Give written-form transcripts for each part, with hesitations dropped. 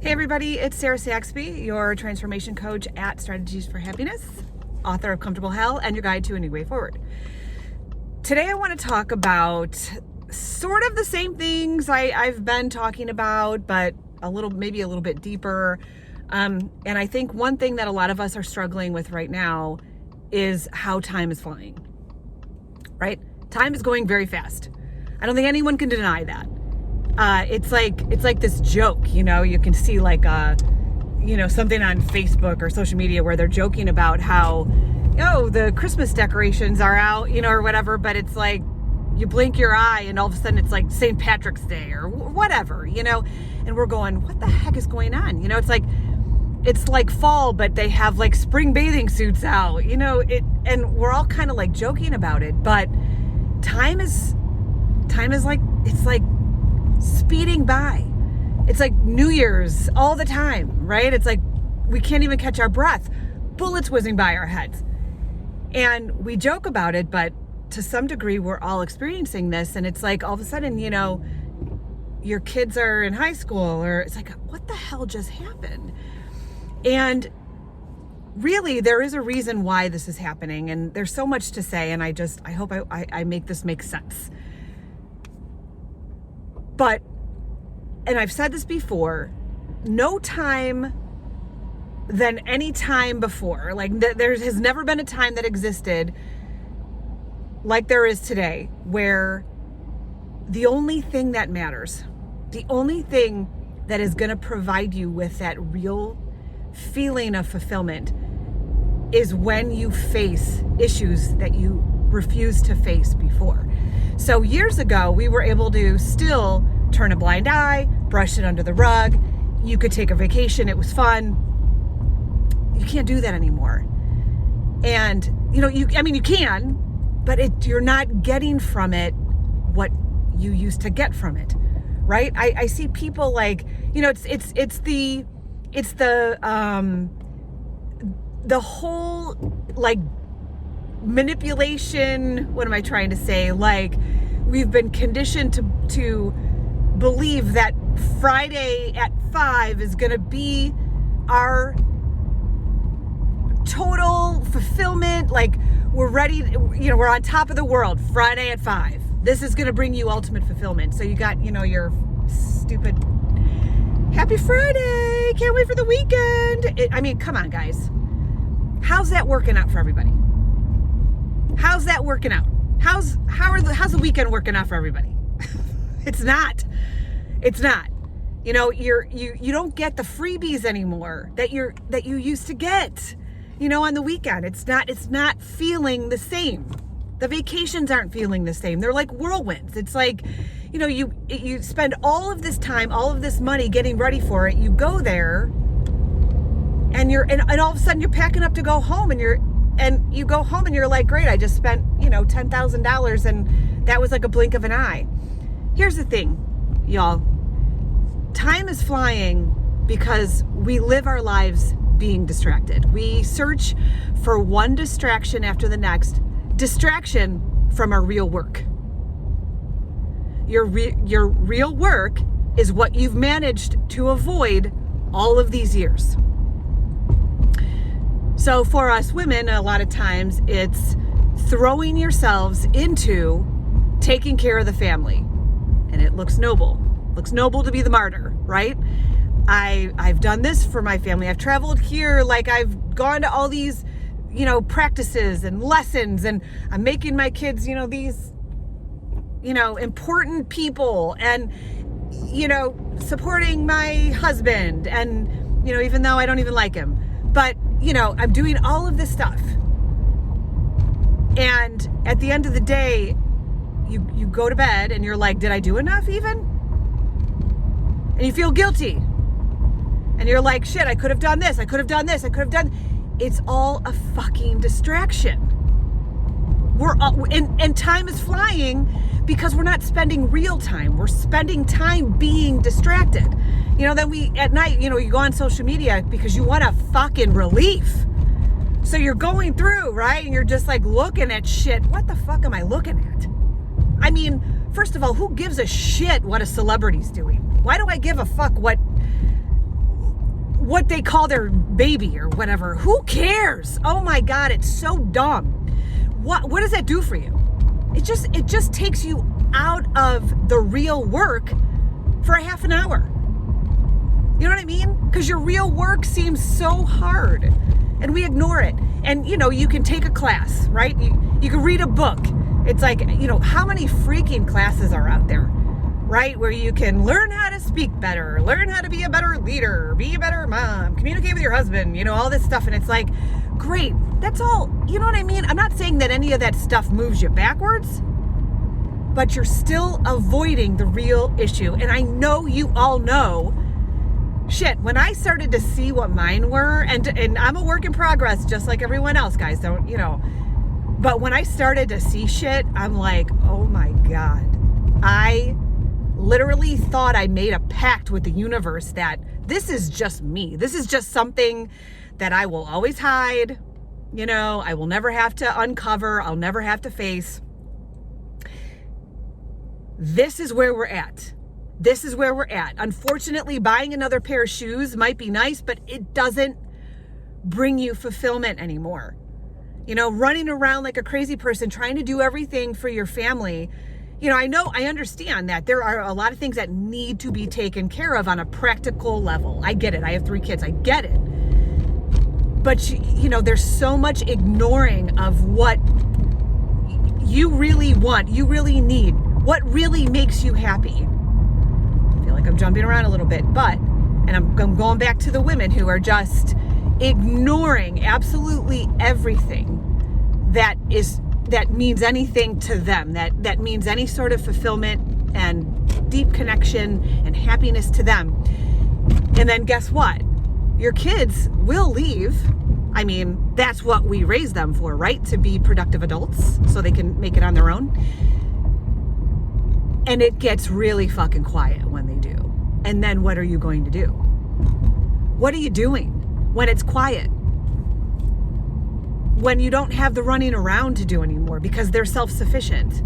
Hey everybody, it's Sarah Saxby, your transformation coach at Strategies for Happiness, author of Comfortable Hell, and your guide to a new way forward. Today I want to talk about sort of the same things I've been talking about, but maybe a little bit deeper. And I think one thing that a lot of us are struggling with right now is how time is flying, right? Time is going very fast. I don't think anyone can deny that. It's like this joke, you can see something on Facebook or social media where they're joking about how, the Christmas decorations are out, or whatever, but it's like you blink your eye and all of a sudden it's like St. Patrick's Day or whatever, and we're going, what the heck is going on? It's like fall, but they have like spring bathing suits out, and we're all kind of like joking about it, but time is like, it's like speeding by. It's like New Year's all the time, right? It's like we can't even catch our breath. Bullets whizzing by our heads. And we joke about it, but to some degree we're all experiencing this, and it's like all of a sudden, your kids are in high school, or it's like, what the hell just happened? And really there is a reason why this is happening, and there's so much to say, and I hope I make this make sense. But, and I've said this before, no time than any time before. Like there has never been a time that existed like there is today, where the only thing that matters, the only thing that is going to provide you with that real feeling of fulfillment is when you face issues that you refused to face before. So years ago, we were able to still turn a blind eye, brush it under the rug. You could take a vacation. It was fun. You can't do that anymore. And, you can, but you're not getting from it what you used to get from it, right? I see people like, it's the whole like manipulation. What am I trying to say? Like, we've been conditioned to believe that Friday at 5 is going to be our total fulfillment. Like, we're ready, we're on top of the world. Friday at 5. This is going to bring you ultimate fulfillment. So you got, your stupid happy Friday. Can't wait for the weekend. Come on, guys. How's that working out for everybody? How's that working out? How's the weekend working out for everybody? It's not. You don't get the freebies anymore that you used to get, on the weekend. It's not feeling the same. The vacations aren't feeling the same. They're like whirlwinds. It's like, you spend all of this time, all of this money getting ready for it. You go there and and all of a sudden you're packing up to go home, and you go home and you're like, great, I just spent, $10,000, and that was like a blink of an eye. Here's the thing, y'all. Time is flying because we live our lives being distracted. We search for one distraction after the next, distraction from our real work. Your real work is what you've managed to avoid all of these years. So for us women, a lot of times it's throwing yourselves into taking care of the family. And it looks noble. Looks noble to be the martyr, right? I've done this for my family. I've traveled here, like I've gone to all these, practices and lessons, and I'm making my kids, these, important people, and, supporting my husband, and, even though I don't even like him, but, I'm doing all of this stuff. And at the end of the day, you go to bed and you're like, did I do enough even? And you feel guilty. And you're like, shit, I could have done this. I could have done this. It's all a fucking distraction. And time is flying because we're not spending real time. We're spending time being distracted. Then at night, you go on social media because you want a fucking relief. So you're going through, right? And you're just like looking at shit. What the fuck am I looking at? First of all, who gives a shit what a celebrity's doing? Why do I give a fuck what what they call their baby or whatever. Who cares? Oh my God, it's so dumb. What does that do for you? It just takes you out of the real work for a half an hour. You know what I mean? Because your real work seems so hard and we ignore it. And you can take a class, right? You can read a book. It's like, how many freaking classes are out there, right? Where you can learn how to speak better, learn how to be a better leader, be a better mom, communicate with your husband, all this stuff. And it's like, great, that's all, you know what I mean? I'm not saying that any of that stuff moves you backwards, but you're still avoiding the real issue. And I know you all know, shit, when I started to see what mine were, and I'm a work in progress, just like everyone else, guys, but when I started to see shit, I'm like, oh my God, I literally thought I made a pact with the universe that this is just me. This is just something that I will always hide. I will never have to uncover. I'll never have to face. This is where we're at. This is where we're at. Unfortunately, buying another pair of shoes might be nice, but it doesn't bring you fulfillment anymore. Running around like a crazy person, trying to do everything for your family. I understand that there are a lot of things that need to be taken care of on a practical level. I get it. I have 3 kids. I get it. But, there's so much ignoring of what you really want, you really need, what really makes you happy. I feel like I'm jumping around a little bit, and I'm going back to the women who are just ignoring absolutely everything that means anything to them, that means any sort of fulfillment and deep connection and happiness to them. And then guess what? Your kids will leave. I mean, that's what we raise them for, right? To be productive adults so they can make it on their own. And it gets really fucking quiet when they do. And then what are you going to do? What are you doing when it's quiet? When you don't have the running around to do anymore because they're self-sufficient.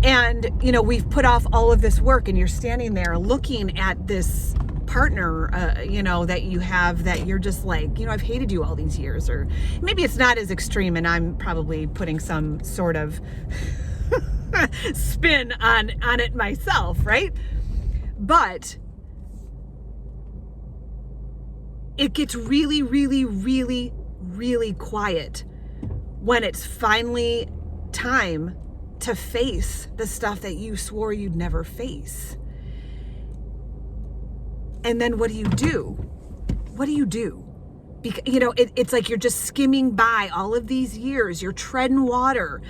And, we've put off all of this work and you're standing there looking at this partner, that you have that you're just like, I've hated you all these years. Or maybe it's not as extreme and I'm probably putting some sort of spin on it myself, right? But it gets really, really, really, really quiet when it's finally time to face the stuff that you swore you'd never face. And then what do you do? What do you do? Because, it's like you're just skimming by all of these years. You're treading water,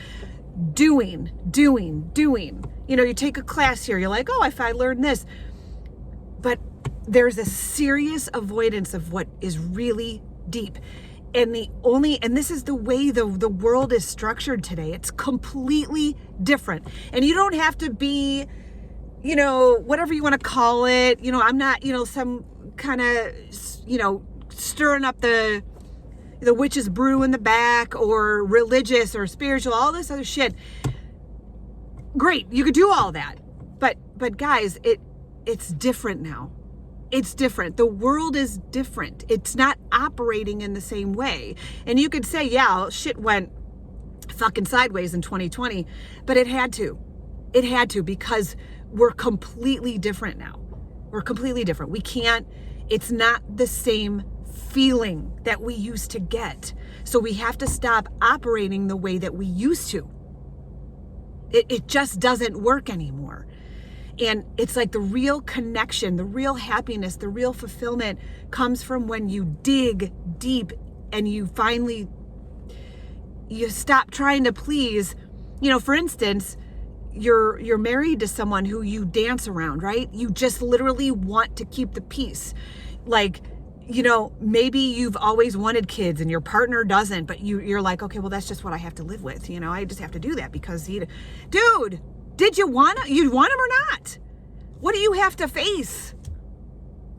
doing. You take a class here. You're like, oh, if I learned this. But there's a serious avoidance of what is really deep. And this is the way the world is structured today. It's completely different. And you don't have to be, whatever you want to call it. I'm not, some kind of, stirring up the witch's brew in the back or religious or spiritual, all this other shit. Great. You could do all that. But guys, it's different now. It's different. The world is different. It's not operating in the same way. And you could say, yeah, shit went fucking sideways in 2020, but it had to. It had to, because we're completely different now. We're completely different. It's not the same feeling that we used to get. So we have to stop operating the way that we used to. It just doesn't work anymore. And it's like the real connection, the real happiness, the real fulfillment comes from when you dig deep and you stop trying to please. For instance, you're married to someone who you dance around, right? You just literally want to keep the peace. Like, maybe you've always wanted kids and your partner doesn't, but you're like, okay, well, that's just what I have to live with. I just have to do that because dude, did you want them or not? What do you have to face?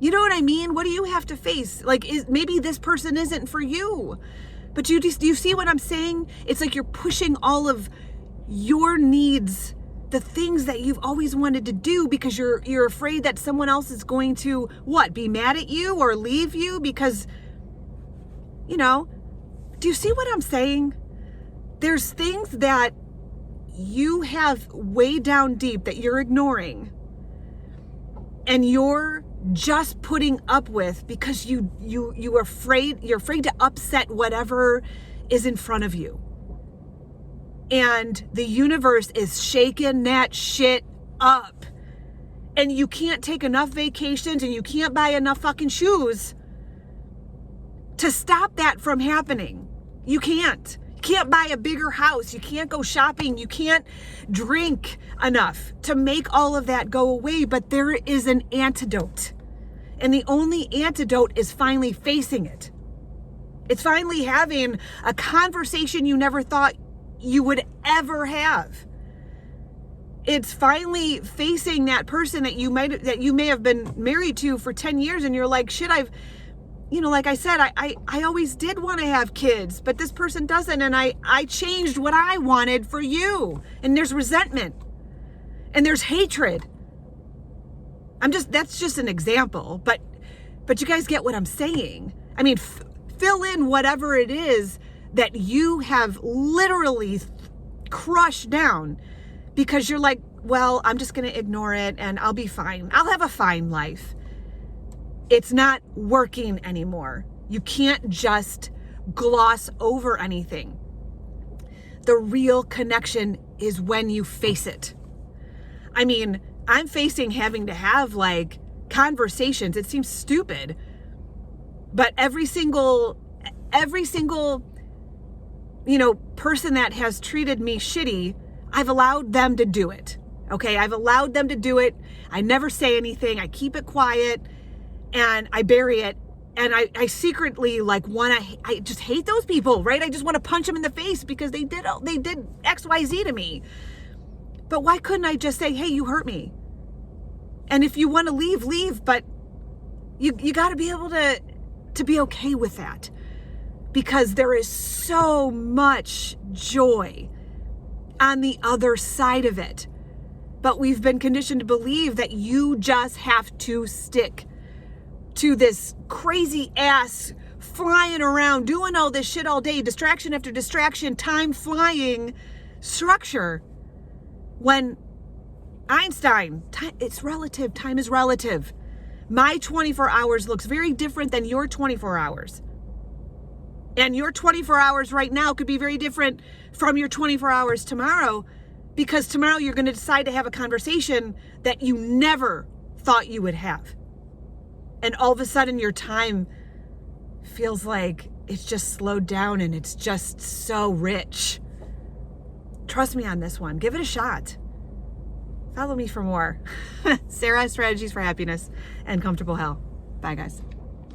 You know what I mean? What do you have to face? Like, maybe this person isn't for you, but do you see what I'm saying? It's like you're pushing all of your needs the things that you've always wanted to do because you're afraid that someone else is going to be mad at you or leave you because, do you see what I'm saying? There's things that you have way down deep that you're ignoring and you're just putting up with because you're afraid to upset whatever is in front of you. And the universe is shaking that shit up. And you can't take enough vacations and you can't buy enough fucking shoes to stop that from happening. You can't. You can't buy a bigger house. You can't go shopping. You can't drink enough to make all of that go away. But there is an antidote. And the only antidote is finally facing it. It's finally having a conversation you never thought you would ever have. It's finally facing that person that you may have been married to for 10 years and you're like, shit, like I said, I always did want to have kids, but this person doesn't, and I changed what I wanted for you. And there's resentment and there's hatred. That's just an example, but you guys get what I'm saying. I mean, fill in whatever it is that you have literally crushed down because you're like, well, I'm just going to ignore it and I'll be fine. I'll have a fine life. It's not working anymore. You can't just gloss over anything. The real connection is when you face it. I mean, I'm facing having to have conversations. It seems stupid, but every single person that has treated me shitty, I've allowed them to do it. Okay. I've allowed them to do it. I never say anything. I keep it quiet and I bury it. And I secretly I just hate those people, right? I just want to punch them in the face because they did XYZ to me. But why couldn't I just say, hey, you hurt me? And if you want to leave, but you got to be able to be okay with that. Because there is so much joy on the other side of it. But we've been conditioned to believe that you just have to stick to this crazy ass flying around, doing all this shit all day, distraction after distraction, time flying structure. When Einstein, it's relative, time is relative. My 24 hours looks very different than your 24 hours. And your 24 hours right now could be very different from your 24 hours tomorrow, because tomorrow you're going to decide to have a conversation that you never thought you would have. And all of a sudden your time feels like it's just slowed down and it's just so rich. Trust me on this one. Give it a shot. Follow me for more. Sarah, Strategies for Happiness and Comfortable Hell. Bye, guys.